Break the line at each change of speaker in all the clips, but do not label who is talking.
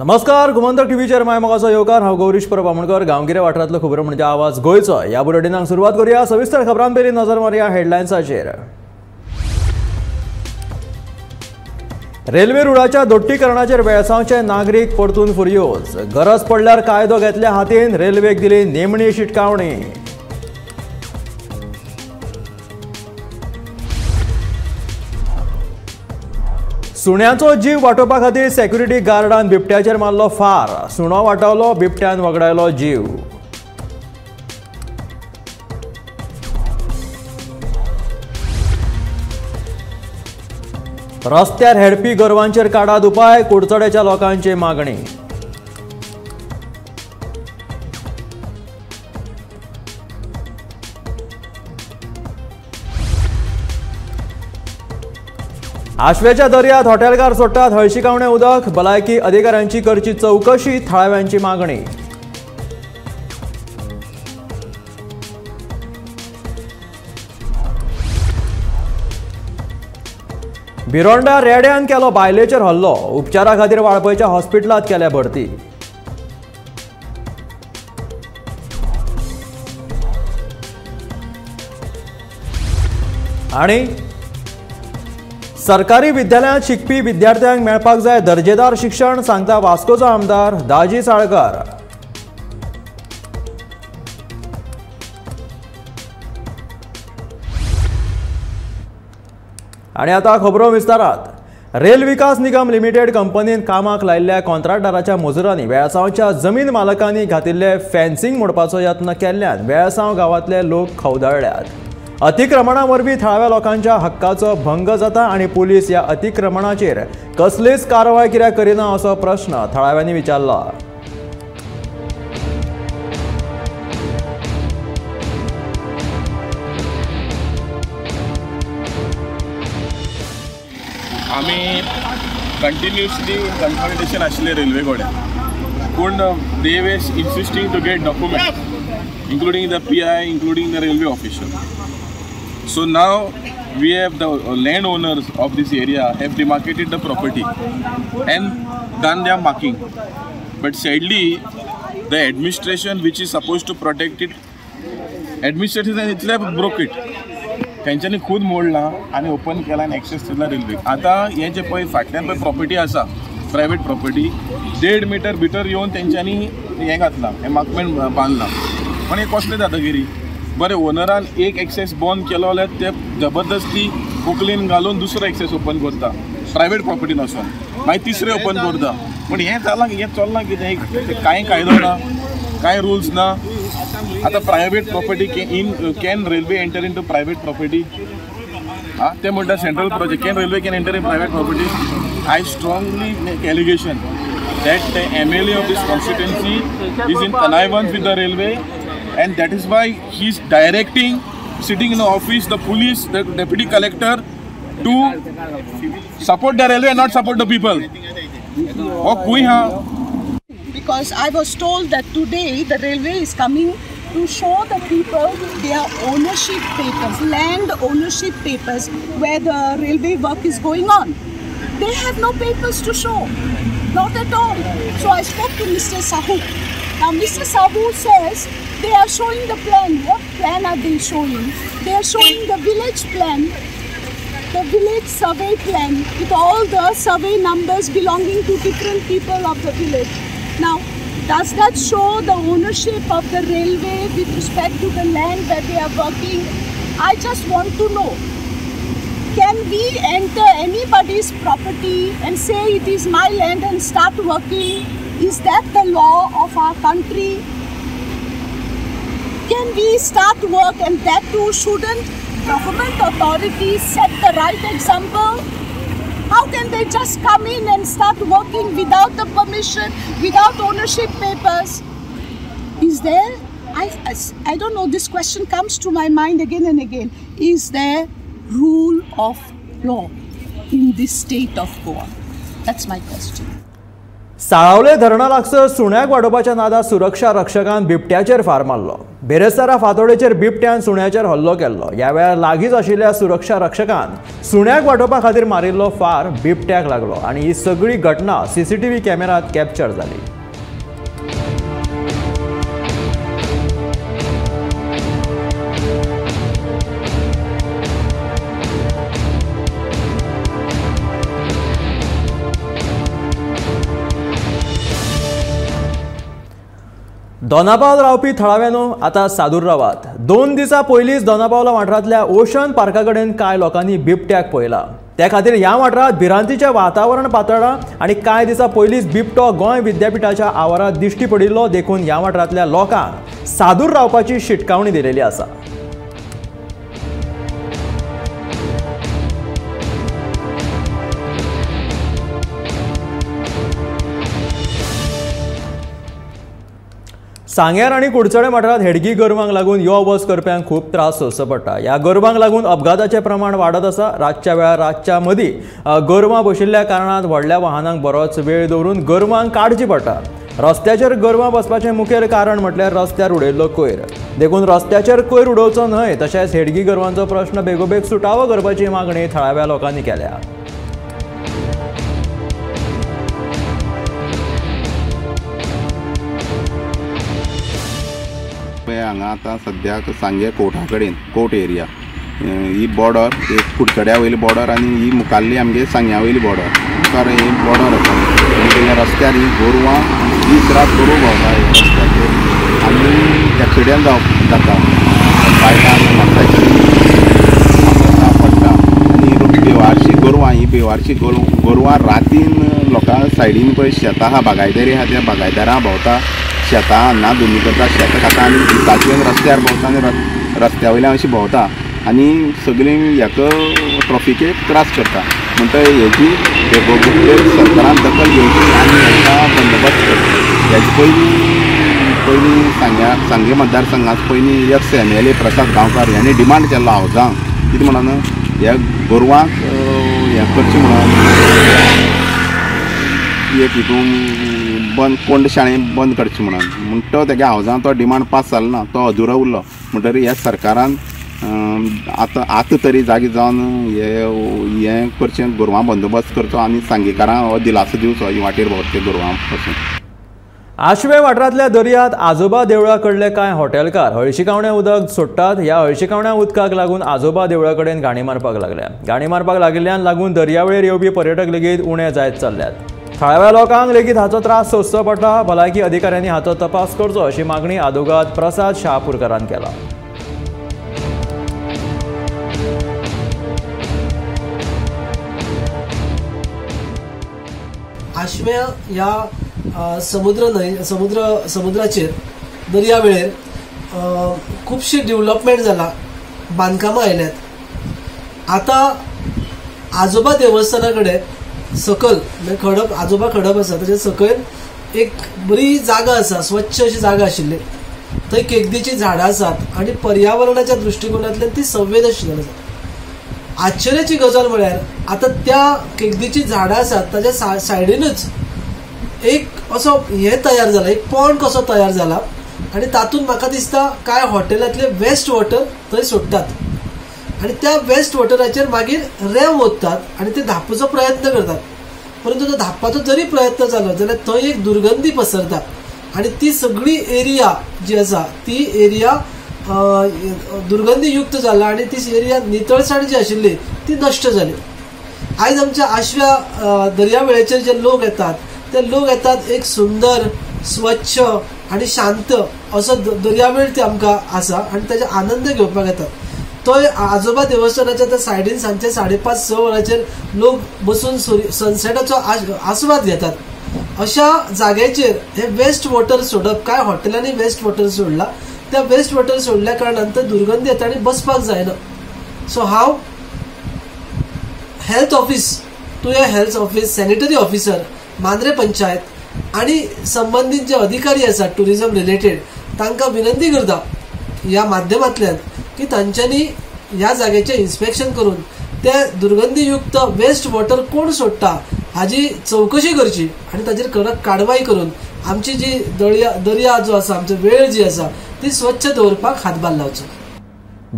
नमस्कार, गोमंतक टीव्हीचेर मायमोगाचो येवकार। हांव गौरीश परबामणकर। गांवगिऱ्या वाठारांतलो खबरो म्हणजे आवाज गोंयचो। ह्या बुलेटिनाक सुरवात करूया। सविस्तर खबरां पयलीं नजर मारया हेडलायन्साचेर। रेल्वे रुळाच्या दोट्टीकरणाचेर वेळसावचे नागरीक परतून फुर्योज। गरज पडल्यार कायदो घेतल्या हातीन, रेल्वेक दिली नेमणी शिटकावणी। सुण्याचो जीव वाटोवपा खातीर सेक्युरिटी गार्डान बिबट्याचेर मारलो फार। सुणो वाटावलो, बिबट्यान वगडायलो जीव। रस्त्यार हेडपी गोरवांचेर काडात उपाय, कुडचड्याच्या लोकांची मागणी। आशवेच्या दर्यांत हॉटेलकार सोडटात हळशिकावणे उदक, भलायकी अधिकाऱ्यांची करची चौकशी, थळाव्यांची मागणी। भिरोंडा रेड्यान केलो बायलेचेर हल्लो, उपचारा खातीर वाळपयच्या हॉस्पिटलांत केल्या भरती। आनी सरकारी विद्यालयांत शिकपी विद्यार्थ्यांक मेळपाक जाय दर्जेदार शिक्षण, सांगता वास्कोचो आमदार दाजी साळकार। आनी आतां खबरो विस्तारात। रेल विकास निगम लिमिटेड कंपनीन कामाक लायिल्ल्या कॉन्ट्रॅक्टराच्या मजुरांनी वेळसावच्या जमीन मालकांनी घातिल्ले फेन्सिंग मोडपाचो यत्न केल्ल्यान वेळसाव गांवांतले लोक खवदळ्ळ्यात। अतिक्रमणा वरवीं थळाव्या लोकांच्या हक्काचो भंग जाता आनी पुलीस ह्या अतिक्रमणाचेर कसलीच कारवाय कित्याक करिना असो प्रश्न थळाव्यांनी विचारला।
आमी कंटिन्युअसली कन्सल्टेशन आशिल्ले रेल्वे कडेन, पूण they were insisting to get documents including the PI, including the railway official. So now we have the landowners of this area have demarcated the property and done their marking. But sadly, the administration which is supposed to protect it, administration itself broke it. त्यांच्यानी खूद मोडला आणि open केला आणि access दिला railway. आता हे जे पळय फाटल्यान पळय प्रॉपर्टी आसा, प्रायवेट प्रॉपर्टी, 1.5 मीटर भितर येवन तेंच्यांनी हें घातलां, एमार्कमेंट बांदलां. पण हे कसले दादागिरी. बरें, ओनरान एक एक्सेस बंद केलो जाल्यार ते जबरदस्ती पोकलीन घालून दुसरो एक्सेस ओपन करता प्रायवेट प्रॉपर्टीन वचून, मागीर तिसरें ओपन करता. पण हें चल्लां कितें? कांय कायदो ना, कांय रुल्स ना. आतां private property can railway enter in to private property? ते म्हणटा central project can railway can enter in private property? I strongly make allegation that the MLA of this constituency is in connivance with the railway, and that is why he is directing, sitting in the office, the police, the deputy collector, to support the railway and not support the people.
Because I was told that today the railway is coming to show the people their ownership papers, land ownership papers, where the railway work is going on. They have no papers to show. Not at all. So I spoke to Mr. Sahu. Now Mr. Sahu says they are showing the plan. What plan are they showing? They are showing the village plan, the village survey plan with all the survey numbers belonging to different people of the village. Now, does that show the ownership of the railway with respect to the land where they are working? I just want to know. Can we enter anybody's property and say it is my land and start working? Is that the law of our country? Can we start work, and that too shouldn't government authorities set the right example? How can they just come in and start working without the permission, without ownership papers? Is there, I don't know, this question comes to my mind again and again. Is there rule of law in this state of Goa? That's my question.
साळावले धरणा लागसर सुण्याक वाडोवपाच्या नादात सुरक्षा रक्षकान बिबट्याचेर फार मारलो। बेरेस्तारा फातोडेचेर बिबट्यान सुण्याचेर hello केल्लो। ह्या वेळार लागींच आशिल्ल्या सुरक्षा रक्षकान सुण्याक वाडोवपा खातीर मारिल्लो फार बिबट्याक लागलो आनी ही सगळी घटना सीसीटीव्ही कॅमेरात कॅप्चर जाली। दोनापावल रावपी थळाव्यानो आता सादूर रावात। 2 दिसां पयलींच दोनापावला वाठारांतल्या ओशन पार्का कडेन कांय लोकांनी बिबट्याक पळयला। त्या खातीर ह्या वाठारांत भिरांतीचें वातावरण पातळ्ळां आनी कांय दिसां पयलींच बिबटो गोंय विद्यापीठाच्या आवारांत दिश्टी पडिल्लो देखून ह्या वाठारांतल्या लोकांक सादूर रावपाची शिटकावणी दिलेली आसा। सांग्यार आनी कुडचडे वाठारांत हेडगी गोरवांक लागून यो वच करप्यांक खूब त्रास सोंसचो पडटा। ह्या गोरवांक लागून अपघाताचें प्रमाण वाडत आसा। रातच्या वेळार रातच्या मदीं गोरवां बशिल्ल्या कारणान व्हडल्या वाहनांक बरोच वेळ दवरून गोरवांक काडची पडटा। रस्त्याचेर गोरवां बसपाचें मुखेल कारण म्हटल्यार रस्त्यार उडयल्लो कोयर। देखून रस्त्याचेर कोयर उडोवचो न्हय तशेंच हेडगी गोरवांचो प्रश्न बेगोबेग सुटावो करपाची मागणी थळाव्या लोकांनी केल्या।
हांगा आतां सद्याक सांगे कोर्टा कडेन कोर्ट एरिया ही बॉर्डर एक कुडचड्या वयली बॉर्डर आनी ही मुखाल्ली आमगे सांग्या वयली बॉर्डर मुखार ही बॉर्डर आसा आनी रस्त्यार ही गोरवां दीस रात गोरू भोंवता रस्त्याचेर आनी एक्सिडेंट जाता बायकांक माणसाची पडटा आनी बेवारशी गोरवां ही बेवारशी गोरवां रातीन लोकां सायडीन पळय शेतां आहा बागायदारी आहा त्या बागायदारां भोंवता शेतां अन्ना दोनी करता शेतां खाता आनी दिसाचें रस्त्यार भोंवता आनी रस्त्या वयल्यान अशी भोंवता आनी सगळीं हेका ट्रॉफिकेक त्रास करता म्हणटकीर हेची सरकारान दखल घेवची आनी हेका बंदोबस्त करता। हेजे पयलीं सांगे मतदारसंघात पयलीं एक्स MLA प्रसाद गांवकार हांणी डिमांड केल्लो हावजांक कितें म्हणून ह्या गोरवांक हें करचें म्हणून एक हितून बंद कोंड शाळें बंद करचें म्हणून तो तेगे हावजांत तो डिमांड पास जालो ना तो अधुरो उरलो म्हणटकीर ह्या सरकारान आतां तरी जागी जावन हें करचें गोरवां बंदोबस्त करचो आनी सांगेकारांक हो दिलासो दिवचो ही वाटेर भोंवता गोरवां पासून।
आशवे वाठारांतल्या दर्यांत आजोबा देवळा कडले कांय हॉटेलकार हळशिकावण्या उदक सोडटात। ह्या हळशिकावण्या उदकाक लागून आजोबा देवळा कडेन गाणी मारपाक लागल्या। गाणी मारपाक लागिल्ल्यान लागून दर्यावेळेर येवपी पर्यटक लेगीत उणे जायत चल्ल्यात। थळाव्या लोकांक लेगीत हाचो त्रास सोंसचो पडटा। भलायकी अधिकाऱ्यांनी हाचो तपास करचो अशी मागणी आदोगाद प्रसाद शहापूरकारान केला।
आशव्या ह्या समुद्राचेर दर्यावेळेर खुबशी डेव्हलपमेंट जाला बांदकामां आयल्यात। आतां आजोबा देवस्थाना कडेन सकल खडप आजोबा खडप आसा ताचे सकयल एक बरी जागा आसा स्वच्छ अशी जागा आशिल्ली थंय केकदीची झाडां आसात आनी पर्यावरणाच्या दृश्टिकोनांतल्यान ती संवेदनशील आसा। आश्चर्याची गजाल म्हळ्यार आतां त्या केकदीची झाडां आसात ताच्या सायडीनूच एक असो हे तयार जाला एक पॉन्ड कसो तयार जाला आनी तातूंत म्हाका दिसता कांय हॉटेलांतले वेस्ट वॉटर थंय सोडटात आनी त्या वेस्ट वॉटराचेर मागीर रेंव ओततात आनी ते धांपूचो प्रयत्न करतात। परंतु तो धांपपाचो जरी प्रयत्न जालो जाल्यार थंय एक दुर्गंधी पसरता आनी ती सगळी एरिया जी आसा ती एरिया दुर्गंधीयुक्त जाला आनी ती एरिया नितळसाण जी आशिल्ली ती नश्ट जाली। आयज आमच्या आशव्या दर्यावेळेचेर जे लोक येतात ते लोक येतात एक सुंदर स्वच्छ आनी शांत असो दर्यावेळ ती आमकां आसा आनी ताचे आनंद घेवपाक येतात। तो आजोबा देवस्थानाच्या त्या सायडीन सांजचे 5:30-6 वरांचेर लोक बसून सनसेटाचो आस्वाद घेतात। अशा जाग्याचेर हे वेस्ट वॉटर सोडप कांय हॉटेलांनी वेस्ट वॉटर सोडला त्या वेस्ट वॉटर सोडल्या कारणान तर दुर्गंधी येता आनी बसपाक जायना। सो हांव health office health office sanitary officer Mandrem panchayat आनी संबंधीत जे अधिकारी आसात टुरिझम रिलेटेड तांकां विनंती करता ह्या माध्यमांतल्यान की तांच्यांनी ह्या जाग्याचें इन्स्पेक्शन करून ते दुर्गंधीयुक्त वेस्ट वॉटर कोण सोडटा हाजी चौकशी करची आणि ताजेर कडक कारवाई करून आमची जी दर्या जो आसा आमची वेळ जी आसा ती स्वच्छ दवरपाक हातभार लावचो.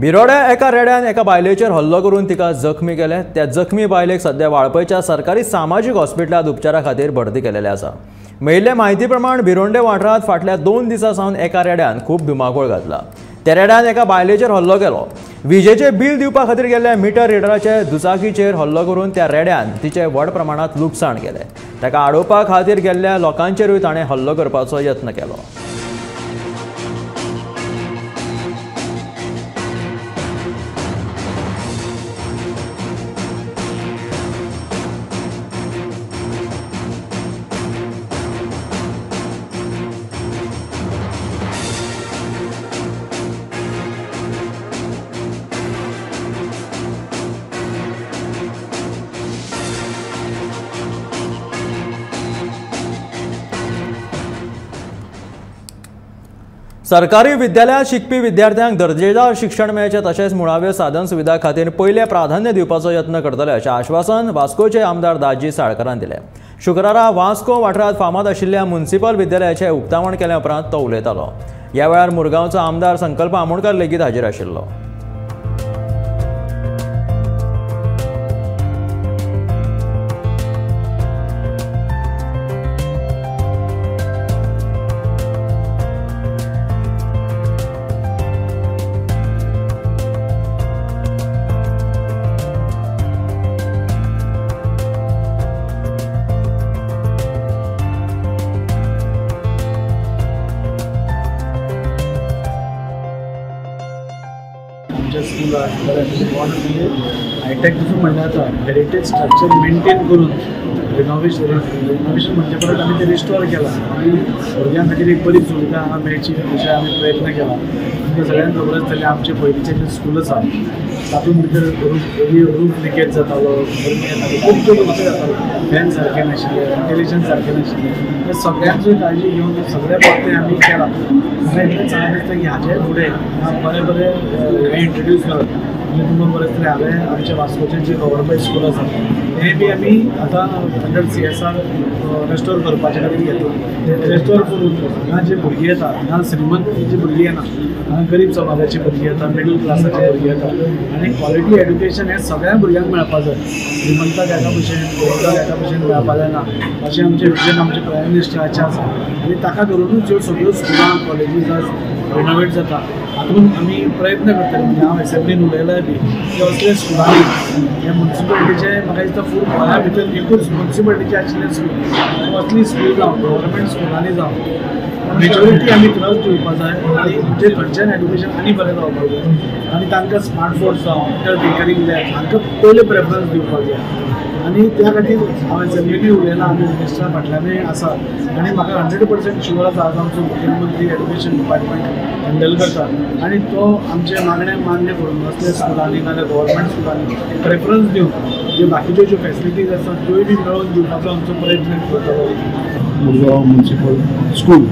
बिरोड्या एका रेड्यान एका बायलेचेर हल्लो करून तिका जखमी केले. त्या जखमी बायलेक सध्या वाळपयच्या सरकारी सामाजीक हॉस्पिटलात उपचारा खातीर भरती केलेले आसा. मेळिल्ले म्हायती प्रमाण बिरोंडे वाठारांत फाटल्या 2 दिसां सावन एका रेड्यान खूब धुमाकूळ घातला. त्या रेड्यान एका बायलेचेर हल्लो केलो. विजेचे बील दिवपा खातीर गेल्ल्या मिटर रिडराचे दुचाकीचेर हल्लो करून त्या रेड्यान तिचे व्हड प्रमाणांत लुकसाण केलें. ताका आडोवपा खातीर गेल्ल्या लोकांचेरूय ताणें हल्लो करपाचो यत्न केलो. सरकारी विद्यालयांत शिकपी विद्यार्थ्यांक दर्जेदार शिक्षण मेळचे तशेंच मुळाव्यो साधन सुविधा खातीर पयले प्राधान्य दिवपाचो यत्न करतले अशें आश्वासन वास्कोचे आमदार दाजी साळकारान दिलें. शुक्रारा वास्को वाठारांत फामाद आशिल्ल्या मुन्सिपल विद्यालयाचें उक्तावण केल्या उपरांत तो उलयतालो. ह्या वेळार मुरगांवचो आमदार संकल्प आमोणकार लेगीत हाजीर आशिल्लो.
हायटेक जसं म्हणलं आता हेरिटेज स्ट्रक्चर मेंटेन करून रिनोव्हेशन म्हणजे परत आम्ही ते रिस्टोर केला आणि भुरग्यां खातीर एक बरी सुविधा मेळची अशें आमी प्रयत्न केला. तुमकां सगळ्यांक खबर आसतलें आमचे पयलींचे जे स्कूल आसा तातूंत भितर रूफ लिकेज जातालो, खूब गोश्टी जातालो, फॅन सारके नाशिल्ले, व्हेंटिलेशन सारकें नाशिल्लें. हे सगळ्यांची काळजी घेवन सगळे पत्ते आमी केला. म्हाका इतलें सांगून दिसता की हाचे फुडें बरें बरें हे इंट्रोड्यूस करप. म्हणजे तुमकां बरें दिसतलें हांवें आमच्या वास्कोचें जे गव्हर्मेंट स्कूल आसा हे बी आमी आतां अंडर CSR रेस्टोर करपाचे खातीर घेतला. रेस्टोर करून हांगा जे भुरगीं येता, हांगा श्रीमंत जी भुरगीं येना, हांगा गरीब समाजाची भुरगीं येता, मिडल क्लासाची भुरगीं येता आनी क्वॉलिटी एड्युकेशन हें सगळ्या भुरग्यांक मेळपा जाय. श्रीमंताक एका भशेन गोरकाक एका भशेन मेळपा जायना अशें आमचें विजन आमच्या प्रायम मिनिस्टराचें आसा. आनी ताका धरूनच ह्यो सगळ्यो स्कुलां कॉलेजीस आज रिनोवेट जाता. हातून आमी प्रयत्न करतले. म्हणजे हांव एसेंब्लीन उलयलाय बी की असले स्कुलांनी हे म्युन्सिपालिटीचे म्हाका दिसता फूल गोंया भितर एकूच म्युन्सिपालिटीचे आशिल्ले स्कूल असली स्कूल जावं गव्हर्मेंट स्कुलांनी जावं मेजॉरिटी आमी थंयच दिवपा जाय आनी म्हणजे थंयच्यान एड्युकेशन आनी बरें जावपाक जाय. आनी तांकां स्मार्टफोन्स जावं इंटर टिंकरींग लॅब हांकां पयले प्रेफरन्स दिवपाक जाय. आनी त्या खातीर हांवें एसेंब्लीनी उलयलां आमी मिनिस्टरा फाटल्यानूय आसा आनी म्हाका 100% शुअर आसा आज आमचो मुख्यमंत्री एड्युकेशन डिपार्टमेंट हँडल करता आनी तो आमचे मागणे मान्य करून असले स्कुलांनी नाजाल्यार गव्हर्मेंट स्कुलांनी प्रेफरन्स दिवन ज्यो बाकीच्यो ज्यो फॅसिलिटीज आसात त्योय बी मेळोवन दिवपाचो आमचो प्रयत्न करतलो.
मुरगांव म्युन्सिपल स्कूल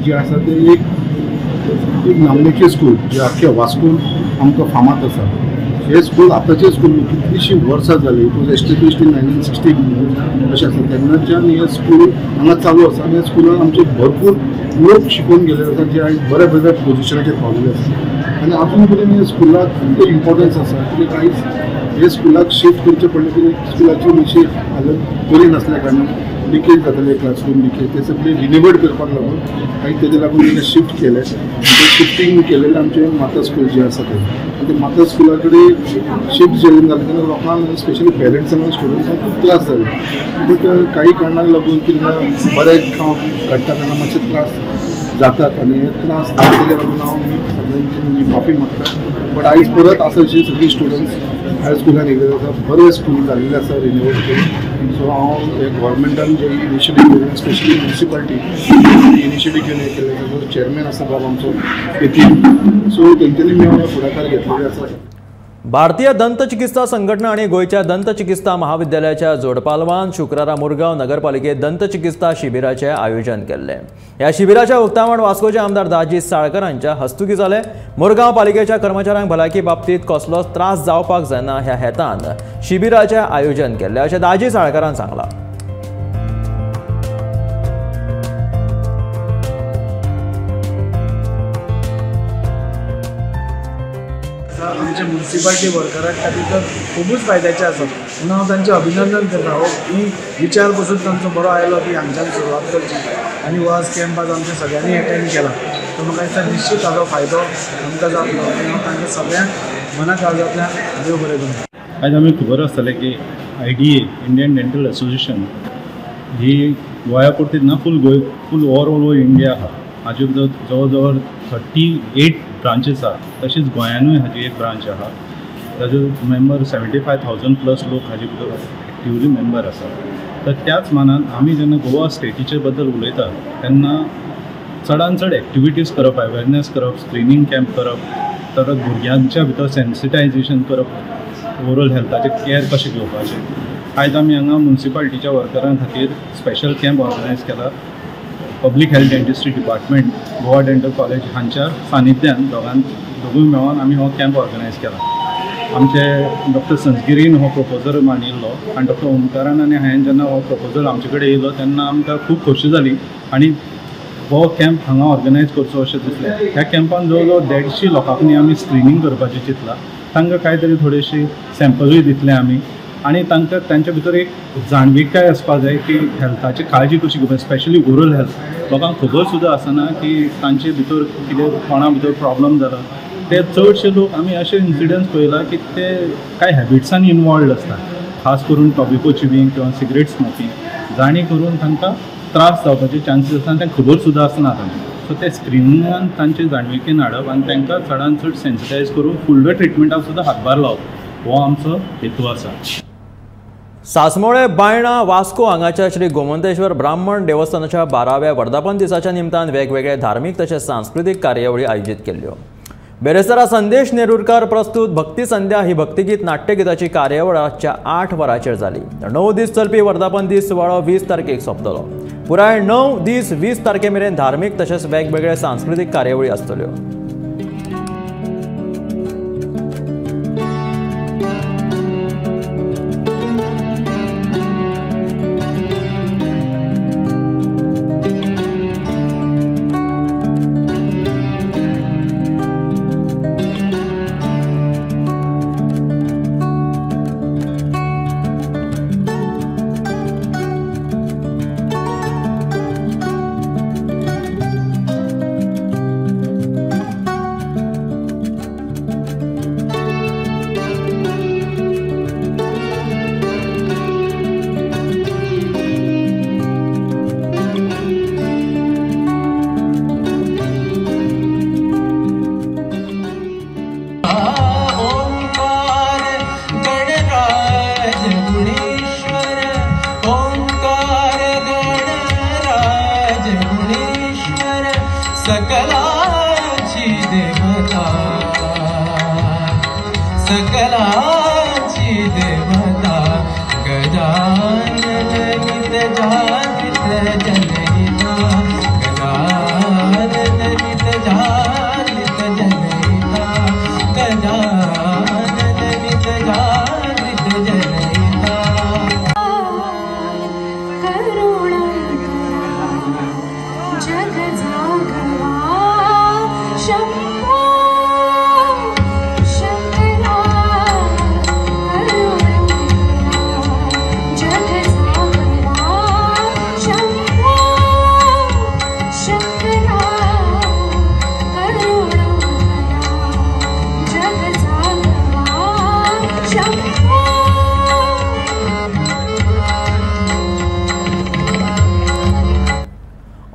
जे आसा ते एक नामनेचे स्कूल जे आख्या वास्कोन आमकां फामाद आसा. हे स्कूल आतांचे स्कूल कितलींशीं वर्सां जालीं. इट वॉज एस्टेब्लिश्ड इन 1960 अशें आसा. तेन्नाच्यान हे स्कूल हांगा चालू आसा आनी ह्या स्कुलान आमचे भरपूर लोक शिकून गेले आसा जे आयज बऱ्या बऱ्या पोजिशनाचेर पावलेले आसा. आनी हातूंत भितर हे स्कुलाक खूब इम्पॉर्टन्स आसा कित्याक आयज हे स्कुलाक शिफ्ट करचें पडलें कित्याक स्कुलाची मातशी हालत बरी नासल्या कारणान लिकेज जाताले क्लासरूम लिकेज ते सगळे रिनोवेट करपाक लागून काही तेजे लागून तिने शिफ्ट केले. शिफ्टिंग केलेले आमचे माता स्कूल जे आसा ते माता स्कुला कडेन शिफ्ट जेन्ना जालें तेन्ना लोकांक स्पेशली पेरंट्सांक आनी स्टुडंट्सांक खूब त्रास जाले. बट काही कारणाक लागून कितें बरें काम घडटा तेन्ना मातशे त्रास जातात आनी हे त्रास जातले लागून हांव सगळ्यांची माफी मागता. बट आयज परत आसा अशी सगळीं स्टुडंट्स ह्या स्कुलान येयलेले आसा. बरे स्कूल जाल्ले आसा रिनोवेट करून. सो हांव गव्हर्मेंटान जे इनिशिएटीव घेवन स्पेशली म्युन्सिपालिटी इनिशिएटीव घेवन हे केले. चेअरमॅन आसा बाब आमचो तेथील सो तेंच्यांनी मेळून फुडाकार घेतलेले आसा.
भारतीय दंत चिकित्सा संघटना आणि गोयच्या दंत चिकित्सा महाविद्यालयाच्या जोडपालवान शुक्रारा मुरगांव नगरपालिकेत दंत चिकित्सा शिबिराचे आयोजन केले. या शिबिराच्या उक्तावण वास्कोचे आमदार दाजी साळकर हांच्या हस्तुकी जाले. मुरगांव पालिकेच्या कर्मचाऱ्यांक भलायकी बाबतीत कसलोच त्रास जावपाक जायना ह्या हेतान शिबिराचे आयोजन केले अशें दाजी साळकरान सांगलां.
आसा आमच्या म्युनिसिपालिटी वर्करां खातीर तर खूबच फायद्याचें आसा म्हणून हांव तांचें अभिनंदन करता. ही विचार पसून तांचो बरो आयलो की हांगच्यान सुरवात करची आनी हो आज कॅम्प आज आमच्या सगळ्यांनी अटेंड केला. तर म्हाका दिसता निश्चित हाजो फायदो आमकां जातलो आनी हांव तांकां सगळ्यांक मना काळजांतल्यान देव बरें करूं.
आयज आमी खबर आसतलें की IDA इंडियन डेंटल असोसिएशन ही गोंया पुरतीच ना फूल ओवरऑल इंडिया आहा. हाजे भितर जवळ जवळ 38 ब्रांचेस आहा. तशीच गोंयानूय हाजी एक ब्रांच आहा. ताजे मेंबर 75,000 प्लस लोक हाजे भितर एक्टिवली मेंबर आसा. तर त्याच मानान आमी जेन्ना गोवा स्टेटीचे बद्दल उलयता तेन्ना चडान चड एक्टिविटीज करप, अवेरनेस करप, स्क्रिनींग कॅम्प करप, तर भुरग्यांच्या भितर सेन्सिटायजेशन करप, ओवरऑल हेल्थाचें केअर कशें घेवपाचें. आयज आमी हांगा म्युनिसिपालिटीच्या वर्करां खातीर स्पेशल कॅम्प ऑर्गनायज केला. Public health dentistry department, Goa dental college हांच्या सानिध्यान दोगूय मेळोन आमी हो कॅम्प ऑर्गनायज केला. आमचे डॉक्टर संस्गिरीन हो प्रपोजल मांडिल्लो आनी डॉक्टर ओमकारान आनी हांवें जेन्ना हो प्रपोजल आमचे कडेन येयलो तेन्ना आमकां खूब खोशी जाली आनी हो कॅम्प हांगा ऑर्गनायज करचो अशें दिसलें. ह्या कॅम्पान जवळ जवळ 150 लोकांनी आमी स्क्रिनींग करपाचें चिंतलां. तांकां काय तरी थोडीशी सॅम्पलूय दितले आमी आनी तांकां तांच्या भितर एक जाणविकाय आसपाक जाय की हेल्थाची काळजी कशी घेवपाक, स्पेशली ओरल हेल्थ. लोकांक खबर सुद्दां आसना की तांचे भितर कितें कोणा भितर प्रॉब्लम जाला. ते चडशे लोक आमी अशे इन्सिडंट्स पळयला की ते कांय हॅबिट्सान इनवॉल्ड आसता, खास करून टॉबॅको चिवींग किंवा सिगरेट स्मोकींग. जाणी करून तांकां त्रास जावपाचे चान्सीस आसता आनी तांकां खबर सुद्दां आसना तांकां. सो ते स्क्रिनिंगान तांचे जाणविकेन हाडप आनी तांकां चडान चड सेन्सिटायज करून फुडल्या ट्रिटमेंटाक सुद्दां हातभार लावप हो आमचो हेतू आसा.
सासमोळे, बायणा, वास्को हांगाच्या श्री गोमंतेश्वर ब्राह्मण देवस्थानाच्या 12व्या वर्धापन दिसाच्या निमतान वेगवेगळे धार्मीक तशेंच सांस्कृतीक कार्यावळी आयोजीत केल्ल्यो. बेरेस्तारा संदेश नेरुरकार प्रस्तुत भक्ती संध्या ही भक्तिगीत नाट्यगिताची कार्यावळ आजच्या 8 वरांचेर जाली. 9 दीस चलपी वर्धापन दीस सुवाळो 20 तारखेक सोंपतलो. पुराय 9 दीस 20 तारखे मेरेन धार्मीक तशेंच वेगवेगळे सांस्कृतीक कार्यावळी आसतल्यो.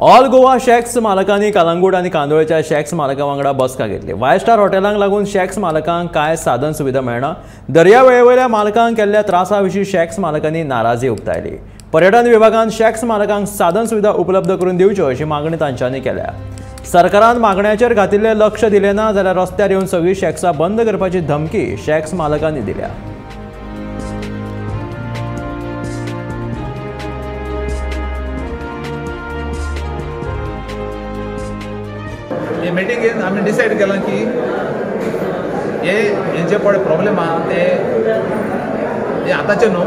ऑल गोवा शॅक्स मालकांनी कलंगूट आनी कांदोळेच्या शॅक्स मालकां वांगडा बसका घेतली. 5 स्टार हॉटेलांक लागून शॅक्स मालकांक कांय साधन सुविधा मेळना. दर्यावेळेवयल्या मालकांक केल्ल्या त्रासा विशीं शॅक्स मालकांनी नाराजी उक्तायली. पर्यटन विभागान शॅक्स मालकांक साधन सुविधा उपलब्ध करून दिवच्यो अशी मागणी तांच्यांनी केल्या. सरकारान मागण्यांचेर घातिल्लें लक्ष दिलें ना जाल्यार रस्त्यार येवन सगळीं शॅक्सां बंद करपाची धमकी शॅक्स मालकांनी दिल्या.
हे मिटिंगेन आमी डिसायड केलां की हेंचे पळय प्रॉब्लेम आहा ते आतांचे न्हू,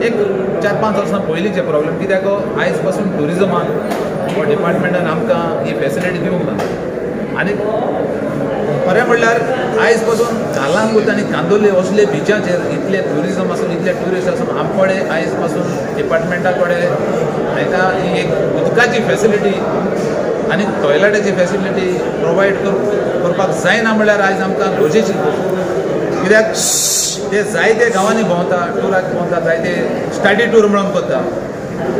एक 4-5 वर्सां पयलींचे प्रॉब्लेम. कित्याक आयज पासून ट्युरिजमान हो डिपार्टमेंटान आमकां ही फेसिलिटी दिवंक ना. आनी खरें म्हणल्यार आयज पासून कालांगूट आनी कांदोली असले बिचाचेर इतले ट्युरिजम आसून इतले ट्युरिस्ट आसून आमकोडे आयज पासून डिपार्टमेंटा कडेन हाका ही एक उदकाची फेसिलिटी आनी टॉयलेटाची फेसिलिटी प्रोवायड करपाक जायना म्हणल्यार आयज आमकां गरजेची, कित्याक ते जायते गांवांनी भोंवता, टुराक भोंवता, जायते स्टडी टूर म्हणून करता.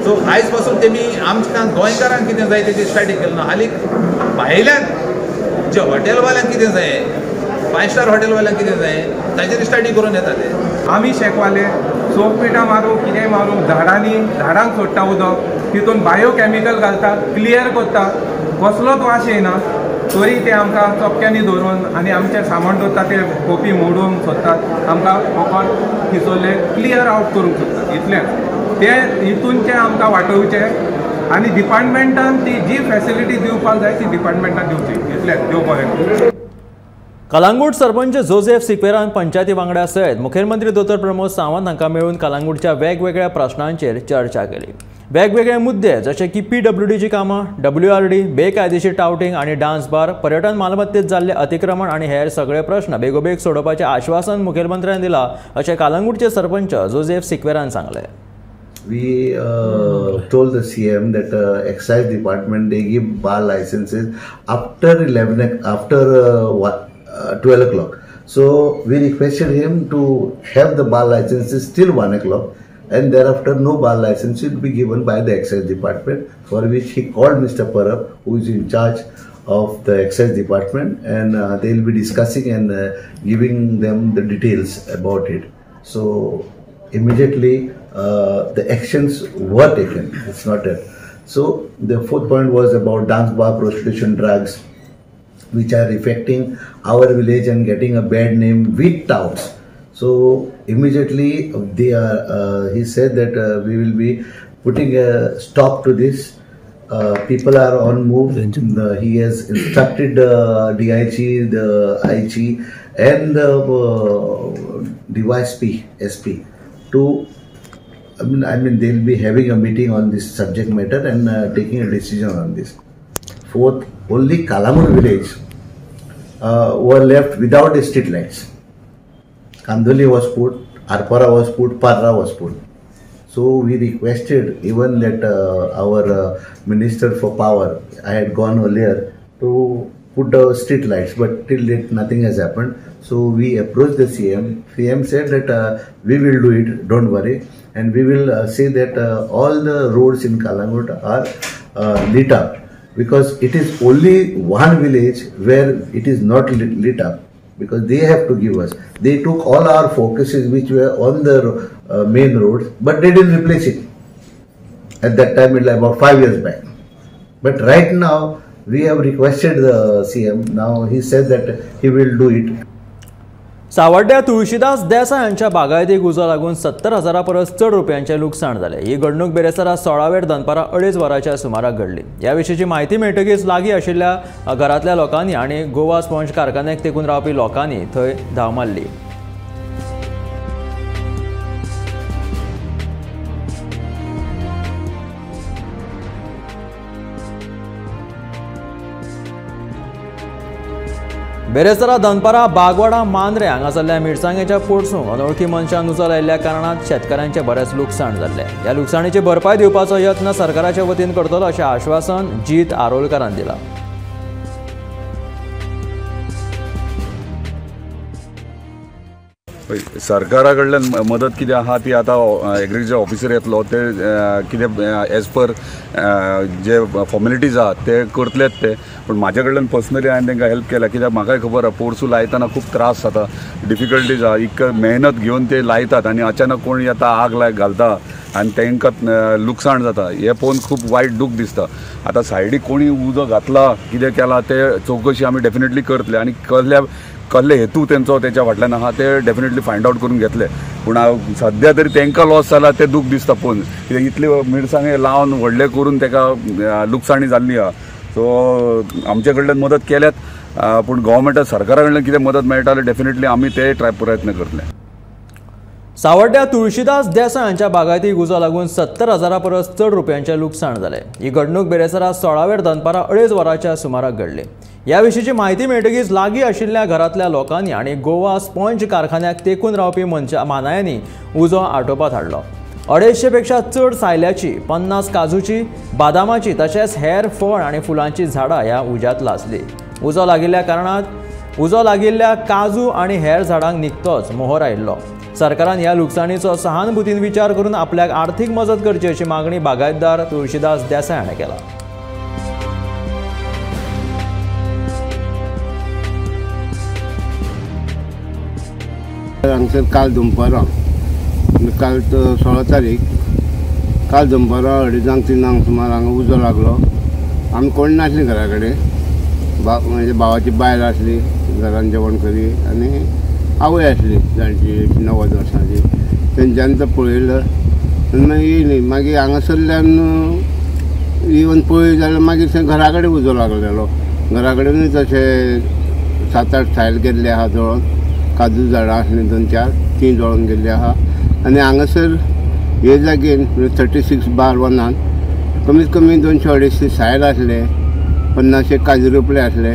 सो आयज पासून तेमी आमकां गोंयकारांक कितें जाय तेची स्टडी केली ना, हालीं भायल्यान जे हॉटेलवाल्यांक कितें जाय, 5 स्टार हॉटेलवाल्यांक कितें जाय ताचेर स्टडी करून येता ते.
आमी शेकवाले सोप पिठा मारूं कितेंय मारूं झाडांक सोडटा उदक, तितून बायोकॅमिकल घालता, क्लियर करता, कसलोच वास येना, तरी ते आमकां चपक्यांनी धरून आनी आमचें सामान दवरता ते कोपी मोडूंक सोदतात, आमकां फकत खिचोले क्लियर आवट करूंक सोदतात. इतलेंच ते हितूनचें आमकां वाटोवचें आनी डिपार्टमेंटान ती जी फॅसिलिटी दिवपाक जाय ती डिपार्टमेंटान दिवची. इतलेंच देव बरें.
कलांगूट सरपंच जोसेफ सिक्वेरान पंचायती वांगड्या सयत मुखेलमंत्री दोतोर प्रमोद सावंत हांकां मेळून कलांगूटच्या वेगवेगळ्या प्रश्नांचेर चर्चा केली. वेगवेगळे मुद्दे जशे की PWDची कामां, WRD, बेकायदेशीर टावटिंग आनी डान्स बार, पर्यटन मालमत्तेत जाल्ले अतिक्रमण आनी हेर सगळे प्रश्न बेगोबेग सोडोवपाचें आश्वासन मुखेलमंत्र्यान दिलां अशें कलांगूटचे सरपंच जोसेफ सिक्वेरान सांगलें.
We told the CM that excise department they give bar licenses after 12 o'clock. So we requested him to have the bar licenses till 1 o'clock, and thereafter no bar license will be given by the excise department, for which he called Mr. Parab, who is in charge of the excise department, and they will be discussing and giving them the details about it. So immediately the actions were taken. It's not that. So the fourth point was about dance bar, prostitution, drugs, which are affecting our village and getting a bad name with touts. So immediately he said that we will be putting a stop to this. People are on move. He has instructed the DIG, the IG, and the SP to. I mean, they'll be having a meeting on this subject matter and taking a decision on this. Fourth, only Kalamur village were left without the street lights. Kandoli was put, Arpara was put, Parra was put. So we requested even that our Minister for Power, I had gone earlier to put the street lights, but till date nothing has happened. So we approached the CM. CM said that we will do it, don't worry, and we will say that all the roads in Kalangut are lit up, because it is only one village where it is not lit up, because they have to give us. They took all our focuses which were on the main roads, but they didn't replace it. At that time, it was about 5 years back. But right now, we have requested the CM. Now he said that he will do it.
सावड्ड्या Tulshidas Desai यांच्या बागायतीक उजो लागून 70,000 परस चड रुपयांचे लुकसाण जाले. ही घडणूक बेरेसरा 16 दनपारा 2:30 वरांच्या सुमाराक घडली. ह्या विशींची म्हायती मेळटकीच लागीं आशिल्ल्या घरांतल्या लोकांनी आनी गोवा स्पॉन्ज कारखान्याक तेंकून रावपी लोकांनी थंय धांव मारली. बेरेसरा दनपारा बागवाडा मांद्रे हांगा जाल्ल्या मिरसांगेच्या पोरसूंक अनवळखी मनशान उजो लायिल्ल्या कारणान शेतकारांचे बरेच लुकसाण जाल्ले. ह्या लुकसाणीची भरपाय दिवपाचो यत्न सरकाराच्या वतीन करतलो अशें आश्वासन जीत आरोलकारान दिलां.
सरकारा कडल्यान मदत कितें आहा ती आतां एग्रीकल्चर ऑफिसर येतलो ते कितें एज पर जे फॉर्मेलिटीज आहात ते करतलेच ते. पूण म्हाजे कडल्यान पर्सनली हांवें तांकां हेल्प केला, कित्याक म्हाकाय खबर आहा पोरसूं लायतना खूब त्रास जाता, डिफिकल्टीज आहा, इतक मेहनत घेवन ते लायतात आनी अचानक कोण येता आग घालता आनी तांकां लुकसाण जाता. हें पळोवन खूब वायट दूख दिसता. आतां सायडीक कोणी उजो घातला कितें केला ते चवकशी आमी डेफिनेटली करतले आनी कसले हेतू तेंचो तेच्या फाटल्यान आहा ते डेफिनेटली फायंड आउट करून घेतले. पूण सद्या तरी तांकां लॉस जाला ते दूख दिसता पळोवन, कित्याक इतले मिरसांगे लावन व्हडले करून ताका लुकसाणी जाल्ली आहा. सो आमचे कडल्यान मदत केल्यात, पूण गव्हर्मेंटा सरकारा कडल्यान कितें मदत मेळटा जाल्यार डेफिनेटली आमी ते प्रयत्न करतले.
सावड्ड्या तुळशीदास देसाय हांच्या बागायतीक उजो लागून 70,000 परस चड रुपयांचे लुकसाण जाले. ही घडणूक बेरेसरा 16 दनपारा 2:30 वरांच्या सुमाराक घडली. ह्या विशींची म्हायती मेळटकीच लागीं आशिल्ल्या घरांतल्या लोकांनी आनी गोवा स्पॉन्ज कारखान्याक तेंकून रावपी मानायांनी उजो आटोपांत हाडलो. 250 पेक्षा चड सायल्याची, 50 काजूची, बादामाची तशेंच हेर फळ आनी फुलांची झाडां ह्या उज्यांत लासली. उजो लागिल्ल्या काजू आनी हेर झाडांक निकतोच मोहर आयिल्लो. सरकारान ह्या लुकसाणीचो सहानुभुतीन विचार करून आपल्याक आर्थीक मजत करची अशी मागणी बागायतदार तुळशीदास देसाय हाणें केला.
हांगसर काल दनपारां काल 16 तारीख काल दनपारां 2:30-3 सुमार हांगा उजो लागलो. आमी कोण नासली घरा कडेन. म्हणजे भावाची बायल आसली घरान जेवण करी आनी आवय आसली जाणटी 90 वर्सांची. तेंच्यांनी तो पळयलो आनी मागीर येयली. मागीर हांगासरल्यान इवन पळय जाल्यार मागीर थंय घरा कडेन उजो लागलेलो. घरा कडेनूय तशें 7-8 सायल गेल्ले आहा जळोन. काजू झाडां आसलीं 2-4 ती जळोन गेल्ली आहा. आनी हांगासर हे जागेन 36/1 कमीत कमी 200-250 सायल आसले. 50 काजू रोपले आसले.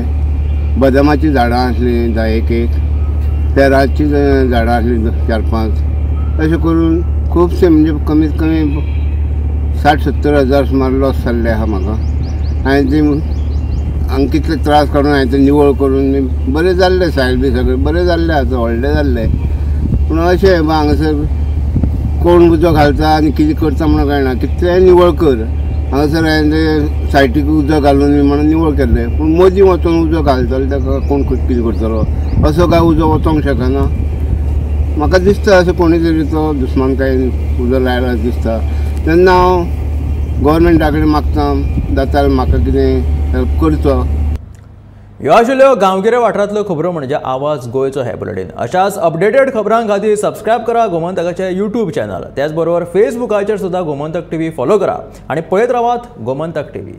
बदामाची झाडां आसलीं 10-1. पेराची झाडां आसलीं 4-5. अशें करून खुबशे म्हणजे कमीत कमी 60-70 हजार सुमार लॉस जाल्ले आहा म्हाका. हांवें ती हांगा कितले त्रास काडून हांवें तें निवळ करून बरें जाल्लें. सायल बी सगळें बरें जाल्लें आतां व्हडलें जाल्लें. पूण अशें हांगासर कोण उजो घालता आनी कितें करता म्हणून कळना. कितलेंय निवळ कर. हांगासर हांवें ते सायटीक उजो घालून म्हणून निवळ केल्लें. पूण मदीं वचून उजो घालतलो ताका कोण कितें करतलो. असो काय उजो वचोंक शकना. म्हाका दिसता अशें कोणी तरी तो दुस्मानकायेन उजो लायला दिसता. तेन्ना हांव गव्हर्मेंटा कडेन मागता जाता जाल्यार म्हाका कितें हेल्प करचो.
ह्यो आशिल्ल्यो गांवगिऱ्या वाठारांतल्यो खबरो म्हणजे आवाज गोंयचो हे बुलेटीन. अशाच अपडेटेड खबरां खातीर सबस्क्रायब करा गोमंतकाचें यूट्यूब चॅनल. त्याच बरोबर फेसबुकाचेर सुद्दां गोमंतक टीव्ही फॉलो करा आनी पळयत रावात गोमंतक टीव्ही.